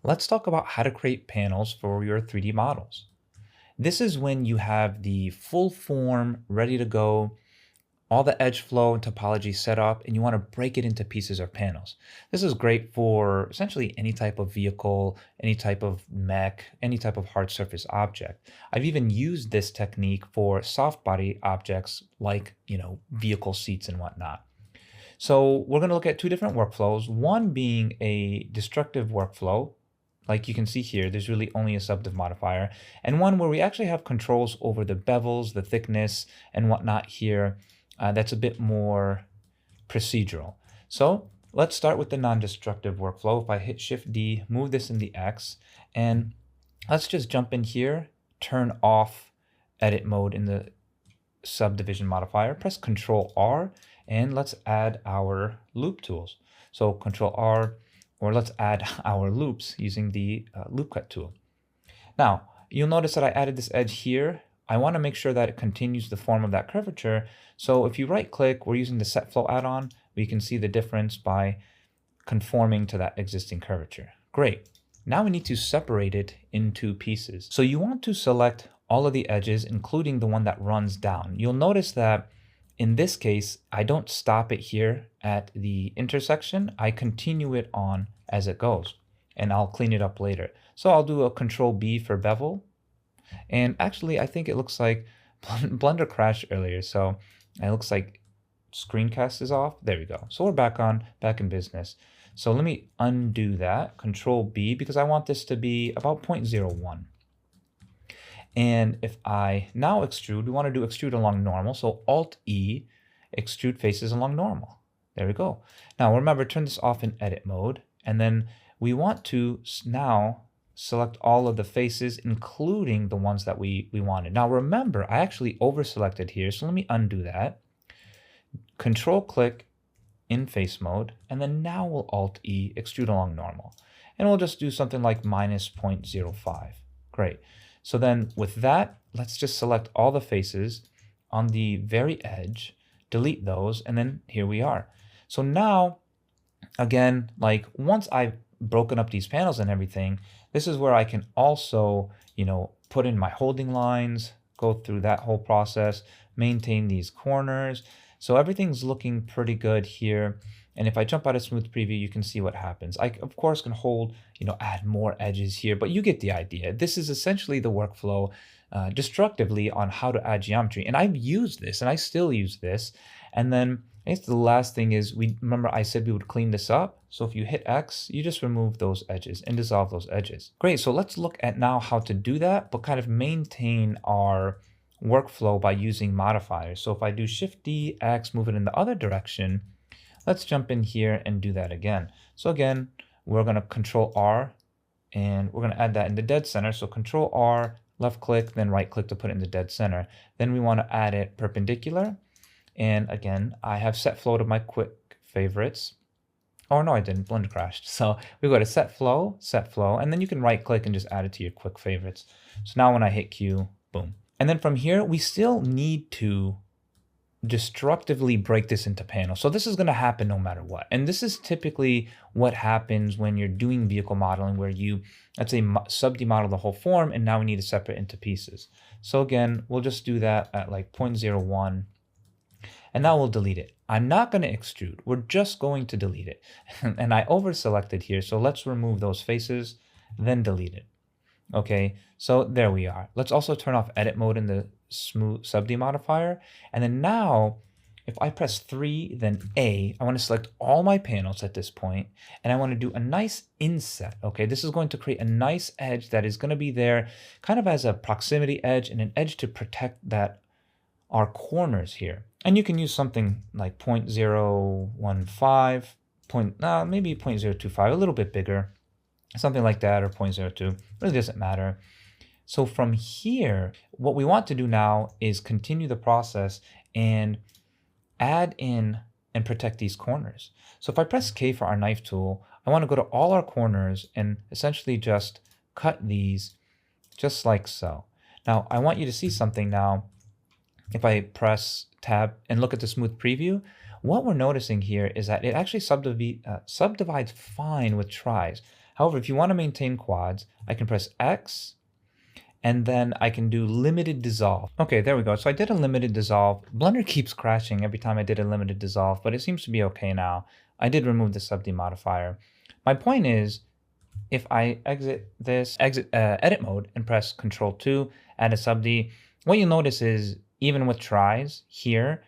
Let's talk about how to create panels for your 3D models. This is when you have the full form ready to go, all the edge flow and topology set up, and you want to break it into pieces or panels. This is great for essentially any type of vehicle, any type of mech, any type of hard surface object. I've even used this technique for soft body objects like, vehicle seats and whatnot. So we're going to look at two different workflows, one being a destructive workflow. Like you can see here, there's really only a subdiv modifier, and one where we actually have controls over the bevels, the thickness, and whatnot here. That's a bit more procedural. So let's start with the non-destructive workflow. If I hit Shift D, move this in the X, and let's just jump in here, turn off edit mode in the subdivision modifier, press Control R, and let's add our loop tools. So Control R, or let's add our loops using the loop cut tool. Now, you'll notice that I added this edge here. I want to make sure that it continues the form of that curvature. So if you right click, we're using the set flow add-on, we can see the difference by conforming to that existing curvature. Great. Now we need to separate it into pieces. So you want to select all of the edges, including the one that runs down. You'll notice that in this case, I don't stop it here at the intersection. I continue it on as it goes, and I'll clean it up later. So I'll do a Control B for bevel. And actually, I think it looks like Blender crashed earlier. So it looks like screencast is off. There we go. So we're back in business. So let me undo that, Control B, because I want this to be about 0.01. And if I now extrude, we want to do extrude along normal. So Alt E, extrude faces along normal. There we go. Now remember, turn this off in edit mode. And then we want to now select all of the faces, including the ones that we wanted. Now remember, I actually over selected here. So let me undo that. Control click in face mode. And then now we'll Alt E, extrude along normal. And we'll just do something like -0.05. Great. So then with that, let's just select all the faces on the very edge, delete those, and then here we are. So now, again, like once I've broken up these panels and everything, this is where I can also, put in my holding lines, go through that whole process, maintain these corners. So everything's looking pretty good here. And if I jump out of smooth preview, you can see what happens. I, of course, can hold, add more edges here, but you get the idea. This is essentially the workflow destructively on how to add geometry. And I've used this, and I still use this. And then I guess the last thing is, remember I said we would clean this up. So if you hit X, you just remove those edges and dissolve those edges. Great, so let's look at now how to do that, but kind of maintain our workflow by using modifiers. So if I do Shift D, X, move it in the other direction, let's jump in here and do that again. So again, we're going to Control R, and we're going to add that in the dead center. So Control R, left click, then right click to put it in the dead center. Then we want to add it perpendicular. And again, I have set flow to my quick favorites. Oh no, I didn't, Blender crashed. So we go to set flow, and then you can right click and just add it to your quick favorites. So now when I hit Q, boom. And then from here, we still need to destructively break this into panels. So this is going to happen no matter what. And this is typically what happens when you're doing vehicle modeling, where you, let's say, sub-D model the whole form, and now we need to separate into pieces. So again, we'll just do that at like 0.01. And now we'll delete it. I'm not going to extrude. We're just going to delete it. And I over selected here. So let's remove those faces, then delete it. Okay, so there we are. Let's also turn off edit mode in the smooth sub-D modifier. And then now, if I press 3, then A, I want to select all my panels at this point, and I want to do a nice inset. Okay, this is going to create a nice edge that is going to be there kind of as a proximity edge and an edge to protect that our corners here. And you can use something like 0.015, maybe 0.025, a little bit bigger, something like that, or 0.02, really doesn't matter. So from here, what we want to do now is continue the process and add in and protect these corners. So if I press K for our knife tool, I want to go to all our corners and essentially just cut these just like so. Now I want you to see something now. If I press tab and look at the smooth preview, what we're noticing here is that it actually subdivides fine with tries. However, if you want to maintain quads, I can press X and then I can do limited dissolve. Okay, there we go. So I did a limited dissolve. Blender keeps crashing every time I did a limited dissolve, but it seems to be okay now. I did remove the sub D modifier. My point is, if I exit this, edit mode and press Control 2, add a sub D, what you'll notice is even with tries here,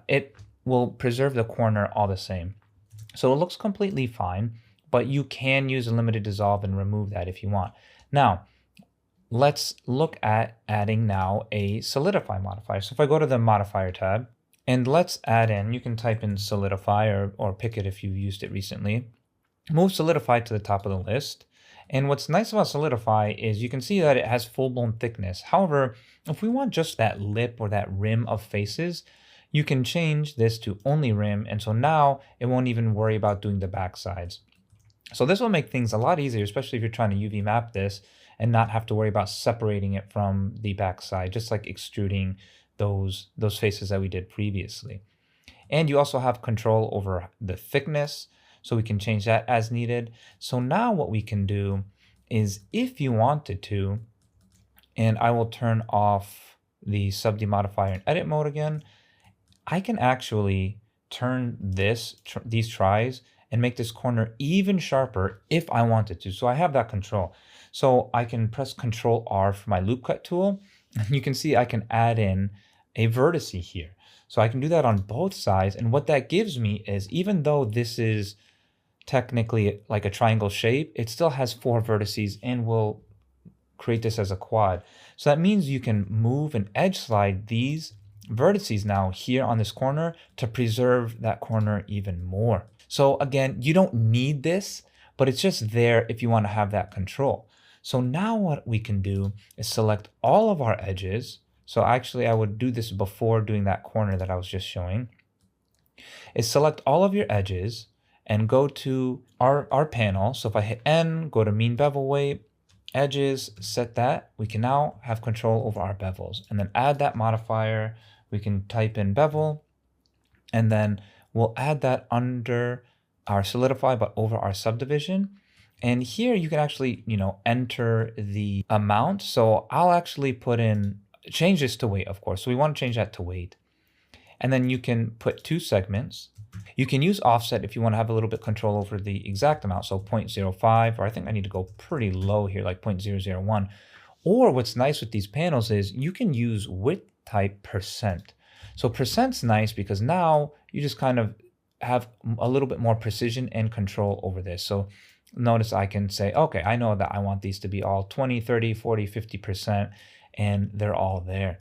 it will preserve the corner all the same. So it looks completely fine, but you can use a limited dissolve and remove that if you want. Now, let's look at adding now a solidify modifier. So if I go to the modifier tab and let's add in, you can type in solidify or pick it if you used it recently. Move solidify to the top of the list. And what's nice about solidify is you can see that it has full-blown thickness. However, if we want just that lip or that rim of faces, you can change this to only rim. And so now it won't even worry about doing the back sides. So this will make things a lot easier, especially if you're trying to UV map this and not have to worry about separating it from the backside, just like extruding those faces that we did previously. And you also have control over the thickness, so we can change that as needed. So now what we can do is, if you wanted to, and I will turn off the sub D modifier in edit mode again, I can actually turn these tries and make this corner even sharper if I wanted to. So I have that control. So I can press Control R for my loop cut tool. And you can see I can add in a vertex here. So I can do that on both sides. And what that gives me is, even though this is technically like a triangle shape, it still has 4 vertices and will create this as a quad. So that means you can move and edge slide these vertices now here on this corner to preserve that corner even more. So again, you don't need this, but it's just there if you want to have that control. So now what we can do is select all of our edges. So actually I would do this before doing that corner that I was just showing. Is select all of your edges and go to our panel. So if I hit N, go to mean bevel weight, edges, set that, we can now have control over our bevels. And then add that modifier. We can type in bevel, and then we'll add that under our solidify, but over our subdivision. And here you can actually, enter the amount. So I'll actually change this to weight, of course. So we want to change that to weight. And then you can put 2 segments. You can use offset if you want to have a little bit control over the exact amount. So 0.05, or I think I need to go pretty low here, like 0.001. Or what's nice with these panels is you can use width type percent. So percent's nice because now you just kind of have a little bit more precision and control over this. So notice I can say, okay, I know that I want these to be all 20, 30, 40, 50%, and they're all there.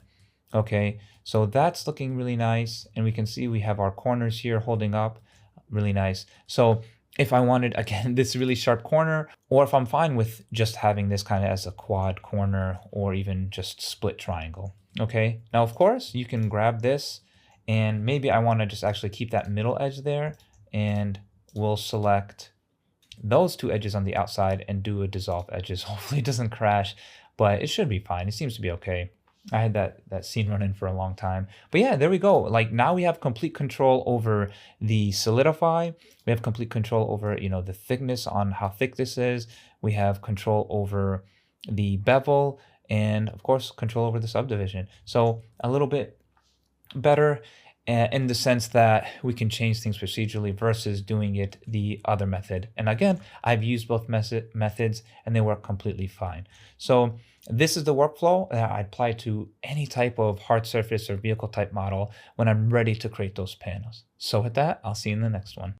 Okay, so that's looking really nice. And we can see we have our corners here holding up really nice. So if I wanted, again, this really sharp corner, or if I'm fine with just having this kind of as a quad corner or even just split triangle. Okay, now of course you can grab this and maybe I want to just actually keep that middle edge there, and we'll select those 2 edges on the outside and do a dissolve edges. Hopefully it doesn't crash, but it should be fine. It seems to be okay. I had that scene running for a long time. But yeah, there we go. Like now we have complete control over the solidify. We have complete control over, the thickness on how thick this is. We have control over the bevel and of course control over the subdivision. So a little bit better in the sense that we can change things procedurally versus doing it the other method. And again, I've used both methods and they work completely fine. So this is the workflow that I apply to any type of hard surface or vehicle type model when I'm ready to create those panels. So with that, I'll see you in the next one.